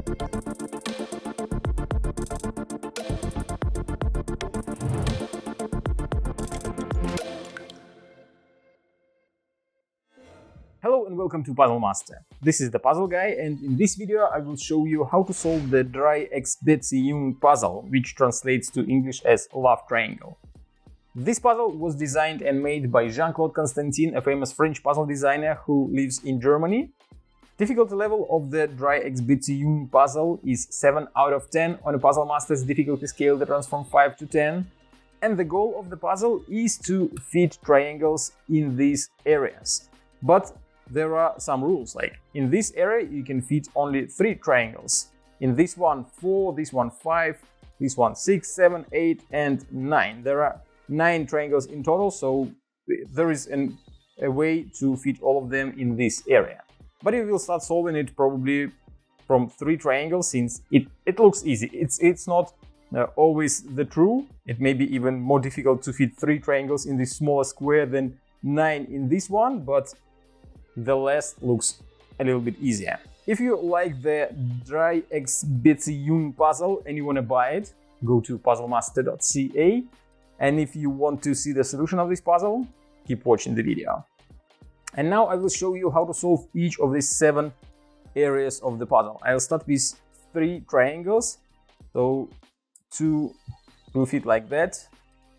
Hello and welcome to Puzzle Master. This is the Puzzle Guy, and in this video I will show you how to solve the Drei-X-Beziehung puzzle, which translates to English as Love Triangle. This puzzle was designed and made by Jean-Claude Constantin, a famous French puzzle designer who lives in Germany. Difficulty level of the Drei-X-Beziehung puzzle is 7 out of 10 on a Puzzle Master's difficulty scale that runs from 5 to 10. And the goal of the puzzle is to fit triangles in these areas. But there are some rules, like in this area you can fit only 3 triangles. In this one 4, this one 5, this one 6, 7, 8 and 9. There are 9 triangles in total, so there is a way to fit all of them in this area. But you will start solving it probably from 3 triangles, since it looks easy. It's not always the true. It may be even more difficult to fit 3 triangles in this smaller square than 9 in this one, but the last looks a little bit easier. If you like the Drei-X-Beziehung puzzle and you want to buy it, go to puzzlemaster.ca. And if you want to see the solution of this puzzle, keep watching the video. And now I will show you how to solve each of these 7 areas of the puzzle. I'll start with 3 triangles. So 2 will fit like that,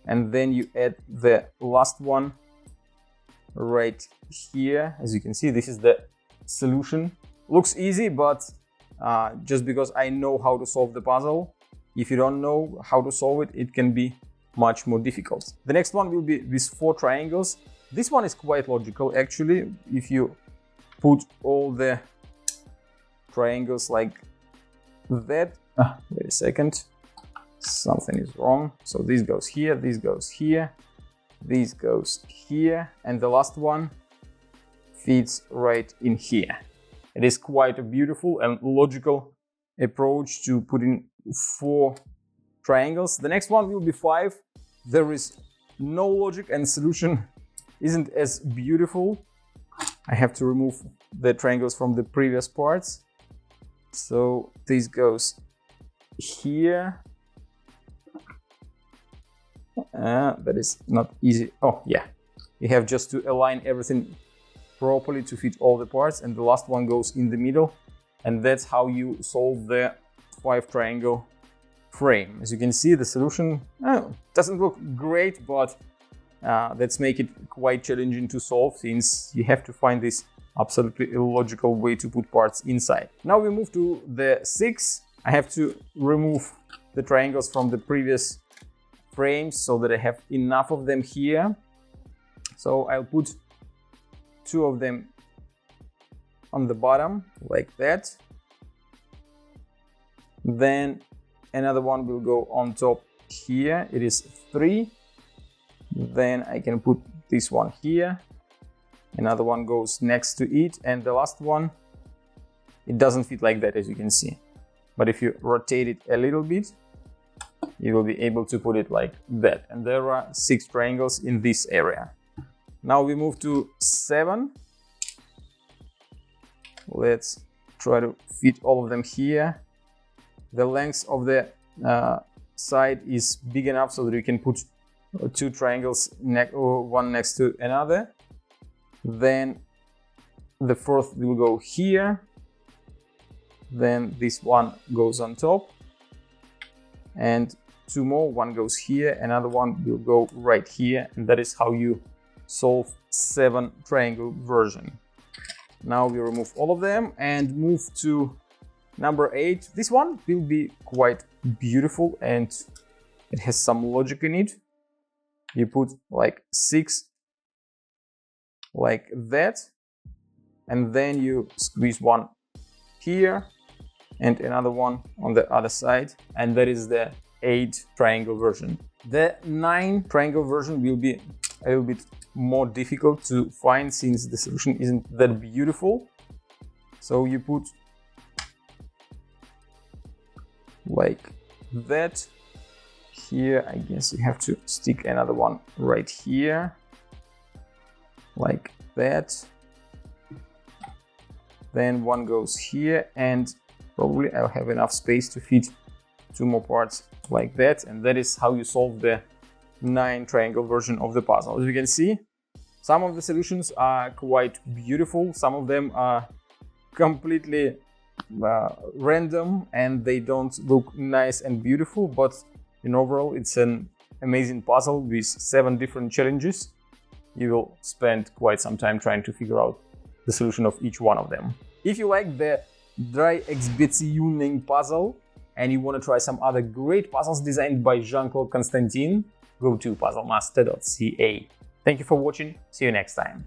and then you add the last one right here. As you can see, this is the solution. Looks easy, but just because I know how to solve the puzzle, if you don't know how to solve it, it can be much more difficult. The next one will be with 4 triangles. This one is quite logical, actually. If you put all the triangles like that. Wait a second, something is wrong. So this goes here, this goes here, this goes here, and the last one fits right in here. It is quite a beautiful and logical approach to putting 4 triangles. The next one will be 5. There is no logic, and solution isn't as beautiful. I have to remove the triangles from the previous parts. So this goes here. That is not easy. Oh yeah, you have just to align everything properly to fit all the parts, and the last one goes in the middle, and that's how you solve the 5 triangle frame. As you can see, the solution doesn't look great, but let's make it quite challenging to solve, since you have to find this absolutely illogical way to put parts inside. Now we move to the 6. I have to remove the triangles from the previous frames so that I have enough of them here. So I'll put 2 of them on the bottom like that. Then another one will go on top here. It is 3. Then I can put this one here. Another one goes next to it, and the last one, it doesn't fit like that, as you can see. But if you rotate it a little bit, you will be able to put it like that. And there are 6 triangles in this area. Now we move to 7. Let's try to fit all of them here. The length of the side is big enough so that you can put 2 triangles one next to another. Then the 4th will go here. Then this one goes on top, and 2 more. One goes here, another one will go right here, and that is how you solve 7 triangle version. Now we remove all of them and move to number 8. This one will be quite beautiful, and it has some logic in it. You put like 6 like that, and then you squeeze one here and another one on the other side, and that is the 8 triangle version. The 9 triangle version will be a little bit more difficult to find, since the solution isn't that beautiful. So you put like that. Here I guess you have to stick another one right here like that. Then one goes here, and Probably I'll have enough space to fit 2 more parts like that, and that is how you solve the 9 triangle version of the puzzle. As you can see, some of the solutions are quite beautiful, some of them are completely random and they don't look nice and beautiful, but in overall it's an amazing puzzle with 7 different challenges. You will spend quite some time trying to figure out the solution of each one of them. If you like the Drei-Expeditionen puzzle and you want to try some other great puzzles designed by Jean-Claude Constantin, go to puzzlemaster.ca. Thank you for watching, see you next time.